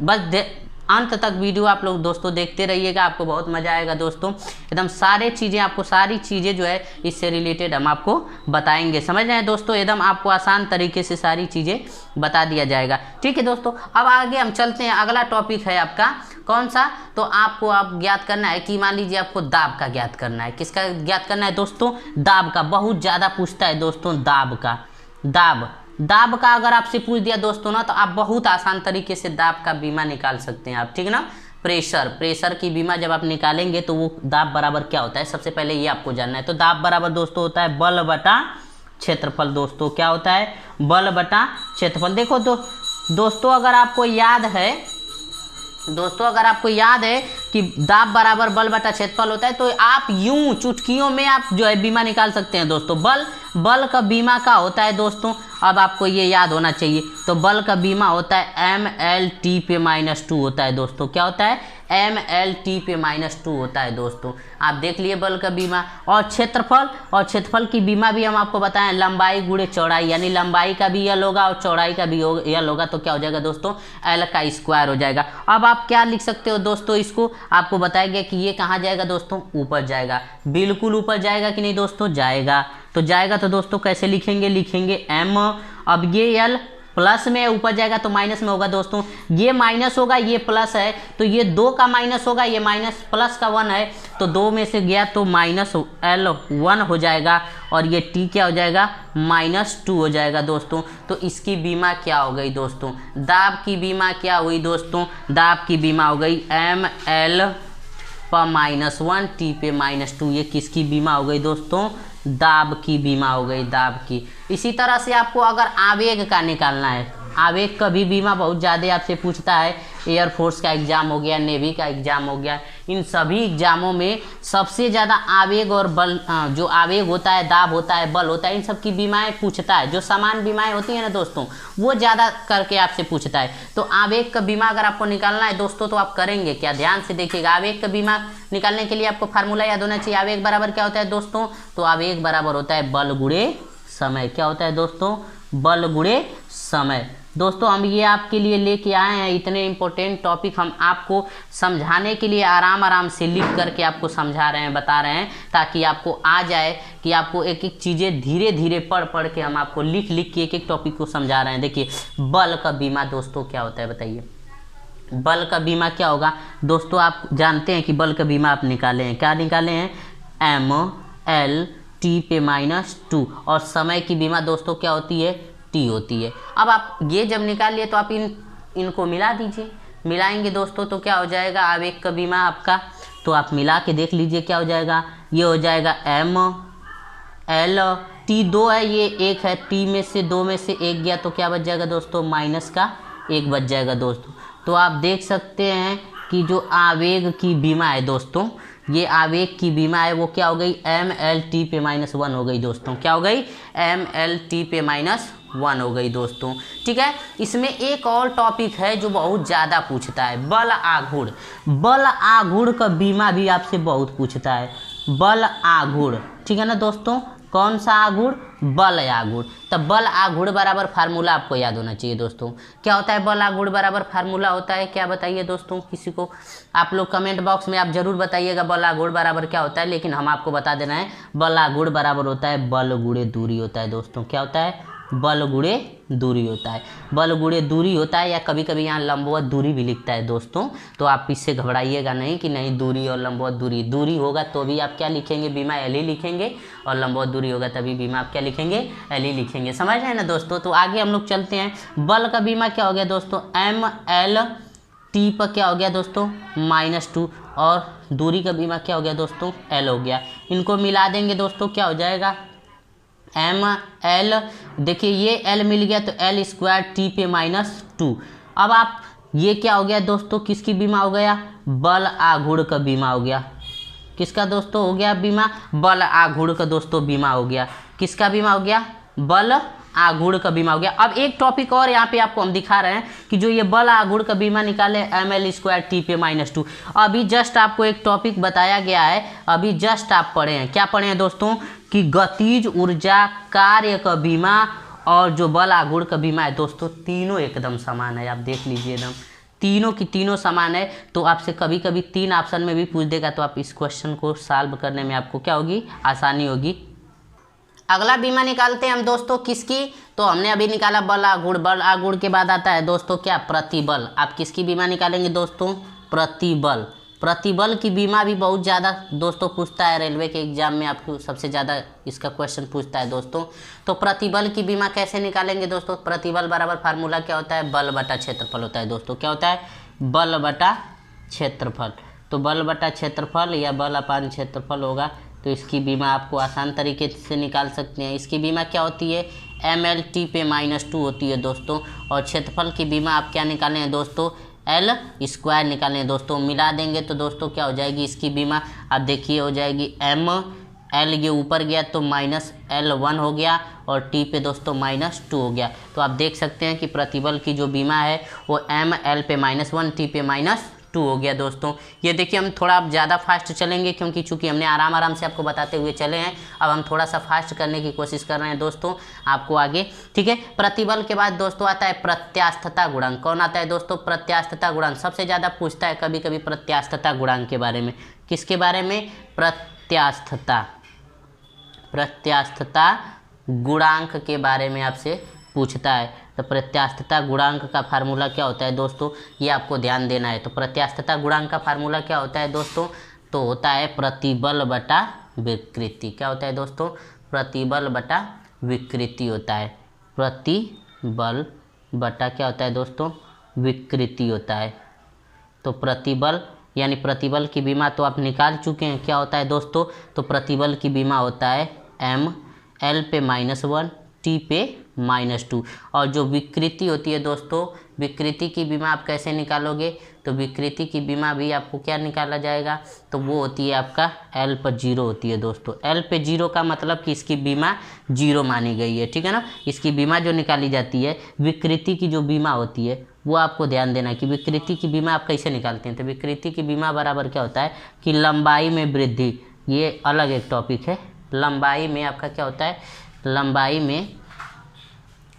बस अंत तक वीडियो आप लोग दोस्तों देखते रहिएगा, आपको बहुत मजा आएगा दोस्तों। एकदम सारी चीज़ें जो है इससे रिलेटेड हम आपको बताएंगे। समझ रहे हैं दोस्तों? एकदम आपको आसान तरीके से सारी चीज़ें बता दिया जाएगा। ठीक है दोस्तों, अब आगे हम चलते हैं। अगला टॉपिक है आपका कौन सा? तो आपको आप ज्ञात करना है कि मान लीजिए आपको दाब का ज्ञात करना है। किसका ज्ञात करना है दोस्तों? दाब का। बहुत ज़्यादा पूछता है दोस्तों दाब का। दाब का अगर आपसे पूछ दिया दोस्तों ना, तो आप बहुत आसान तरीके से दाब का बीमा निकाल सकते हैं आप। ठीक है ना? प्रेशर की बीमा जब आप निकालेंगे तो वो दाब बराबर क्या होता है, सबसे पहले ये आपको जानना है। तो दाब बराबर दोस्तों होता है बल बटा क्षेत्रफल दोस्तों। क्या होता है? बल बटा क्षेत्रफल। देखो दोस्तों, अगर आपको याद है कि दाब बराबर बल बटा क्षेत्रफल होता है, तो आप यूं चुटकियों में आप जो है बीमा निकाल सकते हैं दोस्तों। बल का बीमा का होता है दोस्तों, अब आपको ये याद होना चाहिए। तो बल का बीमा होता है ml टी पे -2 होता है दोस्तों। क्या होता है? ml टी पे -2 होता है दोस्तों। आप देख लिए बल का बीमा। और क्षेत्रफल की बीमा भी हम आपको बताएं, लंबाई गुणे चौड़ाई, यानी लंबाई का भी यल होगा और चौड़ाई का भी यल होगा। तो क्या हो जाएगा दोस्तों? l का स्क्वायर हो जाएगा। अब आप क्या लिख सकते हो दोस्तों? इसको आपको बताया गया कि ये कहाँ जाएगा दोस्तों? ऊपर जाएगा। बिल्कुल ऊपर जाएगा कि नहीं दोस्तों? जाएगा। तो जाएगा तो दोस्तों कैसे लिखेंगे m। अब ये l प्लस में ऊपर जाएगा तो माइनस में होगा दोस्तों। ये माइनस होगा, ये प्लस है, तो ये 2 का माइनस होगा, ये माइनस प्लस का 1 है, तो 2 में से गया तो -l1 हो जाएगा, और ये t क्या हो जाएगा? -2 हो जाएगा दोस्तों। तो इसकी बीमा क्या हो गई दोस्तों? दाब की बीमा क्या हुई दोस्तों? दाब की बीमा हो गई ml पर -1 टी पे -2। ये किसकी बीमा हो गई दोस्तों? दाब की बीमा हो गई, दाब की। इसी तरह से आपको अगर आवेग का निकालना है, आवेग का भी बीमा बहुत ज़्यादा आपसे पूछता है। एयरफोर्स का एग्ज़ाम हो गया, नेवी का एग्ज़ाम हो गया, इन सभी एग्ज़ामों में सबसे ज़्यादा आवेग और बल, जो आवेग होता है, दाब होता है, बल होता है, इन सब की बीमाएं पूछता है। जो समान बीमाएं होती हैं ना दोस्तों, वो ज़्यादा करके आपसे पूछता है। तो आवेग का बीमा अगर आपको निकालना है दोस्तों, तो आप करेंगे क्या? ध्यान से देखिएगा। आवेग का बीमा निकालने के लिए आपको फार्मूला याद होना चाहिए। आवेग बराबर क्या होता है दोस्तों? तो आवेग बराबर होता है बल गुणे समय। क्या होता है दोस्तों? बल गुणे समय। दोस्तों हम ये आपके लिए लेके आए हैं, इतने इम्पोर्टेंट टॉपिक हम आपको समझाने के लिए आराम से लिख करके आपको समझा रहे हैं, बता रहे हैं, ताकि आपको आ जाए कि आपको एक एक चीज़ें धीरे धीरे पढ़ के हम आपको लिख के एक एक टॉपिक को समझा रहे हैं। देखिए, बल का बीमा दोस्तों क्या होता है बताइए? बल का बीमा क्या होगा दोस्तों? आप जानते हैं कि बल का बीमा आप निकाले हैं। क्या निकाले हैं? ml टी पे -2। और समय की बीमा दोस्तों क्या होती है? टी होती है। अब आप ये जब निकाल लिए तो आप इनको मिला दीजिए। मिलाएंगे दोस्तों तो क्या हो जाएगा? आवेग का बीमा आपका। तो आप मिला के देख लीजिए क्या हो जाएगा। ये हो जाएगा ml टी 2 है, ये 1 है, टी में से 2 में से 1 गया तो क्या बच जाएगा दोस्तों? -1 बच जाएगा दोस्तों। तो आप देख सकते हैं कि जो आवेग की बीमा है दोस्तों, ये आवेग की बीमा है वो क्या हो गई, MLT पे -1 हो गई दोस्तों। क्या हो गई, MLT पे -1 हो गई दोस्तों। ठीक है, इसमें एक और टॉपिक है जो बहुत ज़्यादा पूछता है, बल आघूर्ण। बल आघूर्ण का बीमा भी आपसे बहुत पूछता है, बल आघूर्ण। ठीक है ना दोस्तों, कौन सा आघूर्ण, बल आघूर्ण। तब बल आघूर्ण बराबर फार्मूला आपको याद होना चाहिए दोस्तों। क्या होता है बल आघूर्ण बराबर फार्मूला होता है, क्या बताइए दोस्तों, किसी को आप लोग कमेंट बॉक्स में आप जरूर बताइएगा बल आघूर्ण बराबर क्या होता है, लेकिन हम आपको बता देना है बल आघूर्ण बराबर होता है बल गुणे दूरी होता है दोस्तों। क्या होता है, बल गुणे दूरी होता है, बल गुणे दूरी होता है, या कभी कभी यहाँ लंबवत दूरी भी लिखता है दोस्तों। तो आप इससे घबराइएगा नहीं कि नहीं दूरी और लंबवत दूरी, दूरी होगा तो भी आप क्या लिखेंगे, बीमा एल ही लिखेंगे, और लंबवत दूरी होगा तभी बीमा आप क्या लिखेंगे, एल ही लिखेंगे। समझ रहे हैं ना दोस्तों। तो आगे हम लोग चलते हैं। बल का बीमा क्या हो गया दोस्तों, MLT पर क्या हो गया दोस्तों, -2, और दूरी का बीमा क्या हो गया दोस्तों, L हो गया। इनको मिला देंगे दोस्तों, क्या हो जाएगा, ML, देखिए ये L मिल गया तो L² T पे -2। अब आप ये क्या हो गया दोस्तों, किसकी बीमा हो गया, बल आघूर्ण का बीमा हो गया। किसका दोस्तों हो गया बीमा, बल आघूर्ण का दोस्तों बीमा हो गया। किसका बीमा हो गया, बल आघूर्ण का बीमा हो गया। अब एक टॉपिक और यहाँ पे आपको हम दिखा रहे हैं कि जो ये बल आघूर्ण का बीमा निकाले ML² T पे -2। अभी जस्ट आपको एक टॉपिक बताया गया है, अभी जस्ट आप पढ़े हैं, क्या पढ़े हैं दोस्तों, कि गतिज ऊर्जा कार्य का बीमा और जो बल आघूर्ण का बीमा है दोस्तों, तीनों एकदम समान है। आप देख लीजिए एकदम तीनों की तीनों समान है। तो आपसे कभी कभी 3 ऑप्शन में भी पूछ देगा, तो आप इस क्वेश्चन को सॉल्व करने में आपको क्या होगी, आसानी होगी। अगला बीमा निकालते हैं हम दोस्तों, किसकी, तो हमने अभी निकाला बल आघूर्ण। बल आघूर्ण के बाद आता है दोस्तों क्या, प्रतिबल। आप किसकी बीमा निकालेंगे दोस्तों, प्रतिबल। प्रतिबल की बीमा भी बहुत ज़्यादा दोस्तों पूछता है, रेलवे के एग्जाम में आपको सबसे ज़्यादा इसका क्वेश्चन पूछता है दोस्तों। तो प्रतिबल की बीमा कैसे निकालेंगे दोस्तों, प्रतिबल बराबर फार्मूला क्या होता है, बल बटा क्षेत्रफल होता है दोस्तों। क्या होता है, बल बटा क्षेत्रफल। तो बल बटा क्षेत्रफल या बल अपान क्षेत्रफल होगा, तो इसकी बीमा आपको आसान तरीके से निकाल सकते हैं। इसकी बीमा क्या होती है, MLT पे -2 होती है दोस्तों। और क्षेत्रफल की बीमा आप क्या निकालें हैं दोस्तों, L² निकालें दोस्तों। मिला देंगे तो दोस्तों क्या हो जाएगी इसकी बीमा, आप देखिए हो जाएगी ML, ये ऊपर गया तो -L1 हो गया, और T पे दोस्तों -2 हो गया। तो आप देख सकते हैं कि प्रतिबल की जो बीमा है वो ML पे -1, T पे -2 हो गया दोस्तों। ये देखिए हम थोड़ा अब ज़्यादा फास्ट चलेंगे, क्योंकि चूंकि हमने आराम आराम से आपको बताते हुए चले हैं, अब हम थोड़ा सा फास्ट करने की कोशिश कर रहे हैं दोस्तों आपको आगे। ठीक है, प्रतिबल के बाद दोस्तों आता है प्रत्यास्थता गुणांक। कौन आता है दोस्तों, प्रत्यास्थता गुणांक। सबसे ज़्यादा पूछता है कभी कभी प्रत्यास्थता गुणांक के बारे में। किसके बारे में, प्रत्यास्थता गुणांक के बारे में आपसे पूछता है। तो प्रत्यास्थता गुणांक का फार्मूला क्या होता है दोस्तों, ये आपको ध्यान देना है। तो प्रत्यास्थता गुणांक का फार्मूला क्या होता है दोस्तों, तो होता है प्रतिबल बटा विकृति। क्या होता है दोस्तों, प्रतिबल बटा विकृति होता है। प्रतिबल बटा क्या होता है दोस्तों, विकृति होता है। तो प्रतिबल यानी प्रतिबल की बीमा तो आप निकाल चुके हैं, क्या होता है दोस्तों, तो प्रतिबल की बीमा होता है ML पे -1, T पे -2। और जो विकृति होती है दोस्तों, विकृति की बीमा आप कैसे निकालोगे, तो विकृति की बीमा भी आपको क्या निकाला जाएगा, तो वो होती है आपका L पर 0 होती है दोस्तों। L पे 0 का मतलब कि इसकी बीमा 0 मानी गई है। ठीक है ना, इसकी बीमा जो निकाली जाती है, विकृति की जो बीमा होती है वो आपको ध्यान देना है कि विकृति की बीमा आप कैसे निकालते हैं। तो विकृति की बीमा बराबर क्या होता है कि लंबाई में वृद्धि, ये अलग एक टॉपिक है। लंबाई में आपका क्या होता है, लंबाई में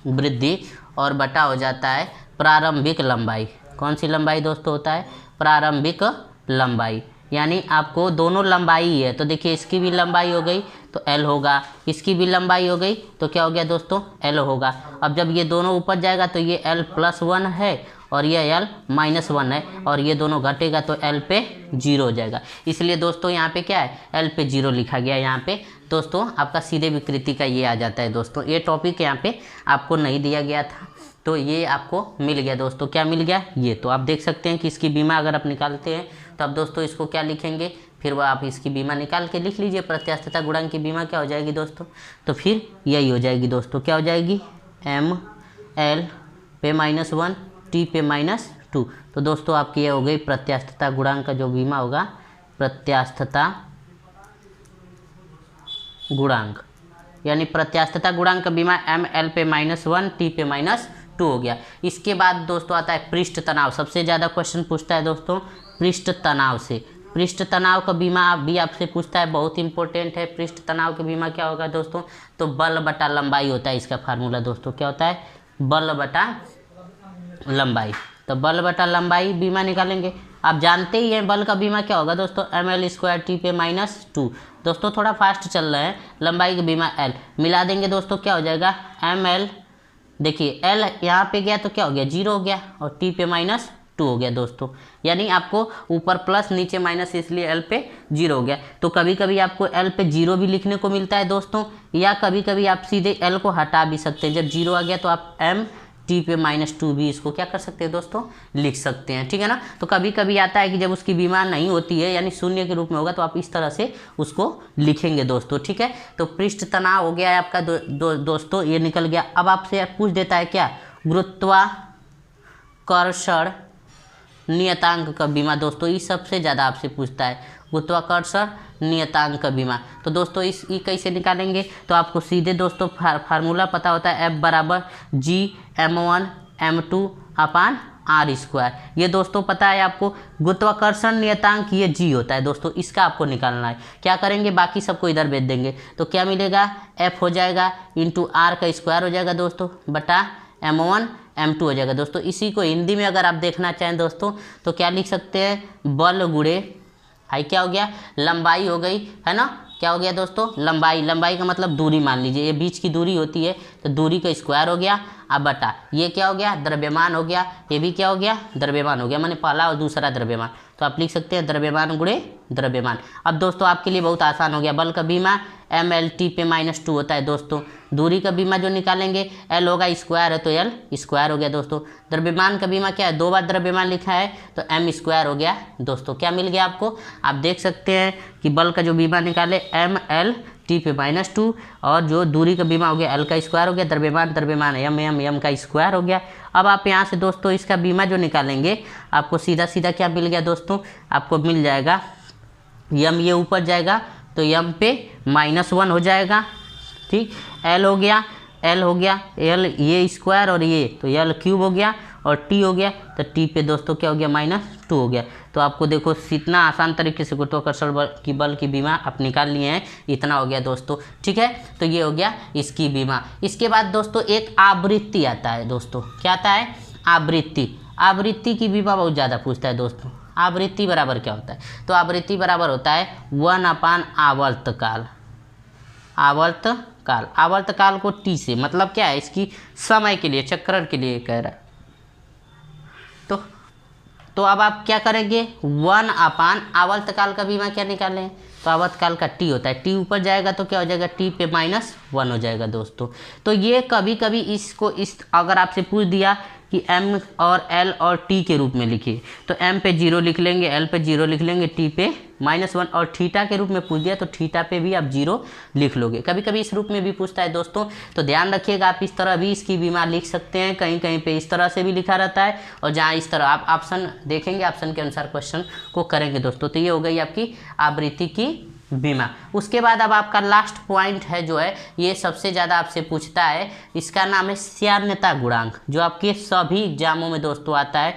वृद्धि और बटा हो जाता है प्रारंभिक लंबाई। कौन सी लंबाई दोस्तों होता है, प्रारंभिक लंबाई। यानी आपको दोनों लंबाई ही है, तो देखिए इसकी भी लंबाई हो गई तो L होगा, इसकी भी लंबाई हो गई तो क्या हो गया दोस्तों, L होगा। अब जब ये दोनों ऊपर जाएगा तो ये L+1 है और ये L-1 है, और ये दोनों घटेगा तो L पे 0 हो जाएगा। इसलिए दोस्तों यहाँ पे क्या है, L पे 0 लिखा गया। यहाँ पे दोस्तों आपका सीधे विकृति का ये आ जाता है दोस्तों। ये टॉपिक यहाँ पे आपको नहीं दिया गया था, तो ये आपको मिल गया दोस्तों। क्या मिल गया, ये तो आप देख सकते हैं कि इसकी बीमा अगर आप निकालते हैं तो अब दोस्तों इसको क्या लिखेंगे, फिर वह आप इसकी बीमा निकाल के लिख लीजिए। प्रत्यास्थता गुणांक की बीमा क्या हो जाएगी दोस्तों, तो फिर यही हो जाएगी दोस्तों। क्या हो जाएगी, ML पे -1, T पे -2। तो दोस्तों आपकी ये हो गई प्रत्यास्थता गुणांक का जो बीमा होगा प्रत्यास्थता गुणांक, यानी प्रत्यास्थता गुणांक का बीमा ml पे -1 t पे -2 हो गया। इसके बाद दोस्तों आता है पृष्ठ तनाव। सबसे ज़्यादा क्वेश्चन पूछता है दोस्तों पृष्ठ तनाव से। पृष्ठ तनाव का बीमा भी आपसे पूछता है, बहुत इंपॉर्टेंट है। पृष्ठ तनाव का बीमा क्या होगा दोस्तों, तो बल बटा लंबाई होता है इसका फार्मूला दोस्तों। क्या होता है, बल बटा लंबाई। तो बल बटा लंबाई बीमा निकालेंगे, आप जानते ही हैं बल का बीमा क्या होगा दोस्तों, ml² t पे -2। दोस्तों थोड़ा फास्ट चल रहा है, लंबाई का बीमा l मिला देंगे दोस्तों, क्या हो जाएगा ml, देखिए l यहाँ पे गया तो क्या हो गया 0 हो गया, और t पे -2 हो गया दोस्तों। यानी आपको ऊपर प्लस नीचे माइनस, इसलिए l पे 0 हो गया। तो कभी कभी आपको l पे 0 भी लिखने को मिलता है दोस्तों, या कभी कभी आप सीधे l को हटा भी सकते हैं। जब 0 आ गया तो आप m t पे -2 भी इसको क्या कर सकते हैं दोस्तों, लिख सकते हैं, ठीक है ना। तो कभी कभी आता है कि जब उसकी बीमा नहीं होती है, यानी शून्य के रूप में होगा, तो आप इस तरह से उसको लिखेंगे दोस्तों, ठीक है। तो पृष्ठ तनाव हो गया है आपका दोस्तों, ये निकल गया। अब आपसे पूछ देता है क्या, गुरुत्वाकर्षण नियतांक का बीमा दोस्तों, ये सबसे ज़्यादा आपसे पूछता है, गुरुत्वाकर्षण नियतांक का बीमा। तो दोस्तों इस कैसे निकालेंगे, तो आपको सीधे दोस्तों फार्मूला पता होता है, F बराबर G m1m2/r²। ये दोस्तों पता है आपको। गुरुत्वाकर्षण नियतांक ये G होता है दोस्तों, इसका आपको निकालना है। क्या करेंगे, बाकी सबको इधर भेज देंगे, तो क्या मिलेगा, F हो जाएगा इंटू r का स्क्वायर हो जाएगा दोस्तों, बटा m1 m2 हो जाएगा दोस्तों। इसी को हिंदी में अगर आप देखना चाहें दोस्तों, तो क्या लिख सकते हैं, बल गुणे हाई क्या हो गया, लंबाई हो गई, है ना। क्या हो गया दोस्तों, लंबाई। लंबाई का मतलब दूरी मान लीजिए, ये बीच की दूरी होती है, तो दूरी का स्क्वायर हो गया, अब बटा ये क्या हो गया, द्रव्यमान हो गया, ये भी क्या हो गया, द्रव्यमान हो गया, माने पहला और दूसरा द्रव्यमान। तो आप लिख सकते हैं द्रव्यमान गुणे द्रव्यमान। अब दोस्तों आपके लिए बहुत आसान हो गया, बल का बीमा ml/t पे -2 होता है दोस्तों। दूरी का बीमा जो निकालेंगे, l होगा स्क्वायर है तो l स्क्वायर हो गया दोस्तों। द्रव्यमान का बीमा क्या है, 2 बार द्रव्यमान लिखा है तो m² हो गया दोस्तों। क्या मिल गया आपको, आप देख सकते हैं कि बल का जो बीमा निकाले ml/t पे -2, और जो दूरी का बीमा हो गया l का स्क्वायर हो गया, द्रव्यमान m का स्क्वायर हो गया। अब आप यहाँ से दोस्तों इसका बीमा जो निकालेंगे, आपको सीधा सीधा क्या मिल गया दोस्तों, आपको मिल जाएगा m, ये ऊपर जाएगा तो m पे -1 हो जाएगा, ठीक। l हो गया l ये स्क्वायर, और ये तो l³ हो गया, और t हो गया तो t पे दोस्तों क्या हो गया, -2 हो गया। तो आपको देखो इतना आसान तरीके से गुरुत्वाकर्षण बल की बीमा आप निकाल लिए हैं, इतना हो गया दोस्तों, ठीक है। तो ये हो गया इसकी बीमा। इसके बाद दोस्तों एक आवृत्ति आता है दोस्तों, क्या आता है, आवृत्ति। आवृत्ति की बीमा बहुत ज़्यादा पूछता है दोस्तों। आवृत्ति बराबर क्या होता है, तो आवृत्ति बराबर होता है 1/आवर्तकाल। आवर्तकाल को t से, मतलब क्या है, इसकी समय के लिए, चक्रण के लिए कह रहा है। तो अब आप क्या करेंगे, 1/आवर्तकाल का बीमा क्या निकालें, तो आवर्तकाल का t होता है, t ऊपर जाएगा तो क्या हो जाएगा, t पे -1 हो जाएगा दोस्तों। तो ये कभी कभी इसको अगर आपसे पूछ दिया कि m और l और t के रूप में लिखिए, तो m पे 0 लिख लेंगे, l पे 0 लिख लेंगे, t पे -1, और थीटा के रूप में पूछ दिया तो थीटा पे भी आप 0 लिख लोगे। कभी कभी इस रूप में भी पूछता है दोस्तों, तो ध्यान रखिएगा, आप इस तरह भी इसकी बीमा लिख सकते हैं, कहीं कहीं पे इस तरह से भी लिखा रहता है, और जहाँ इस तरह आप ऑप्शन देखेंगे, ऑप्शन के अनुसार क्वेश्चन को करेंगे दोस्तों। तो ये हो गई आपकी आवृत्ति की बीमा। उसके बाद अब आपका लास्ट पॉइंट है जो है, ये सबसे ज़्यादा आपसे पूछता है, इसका नाम है श्यानता गुणांक, जो आपके सभी एग्जामों में दोस्तों आता है।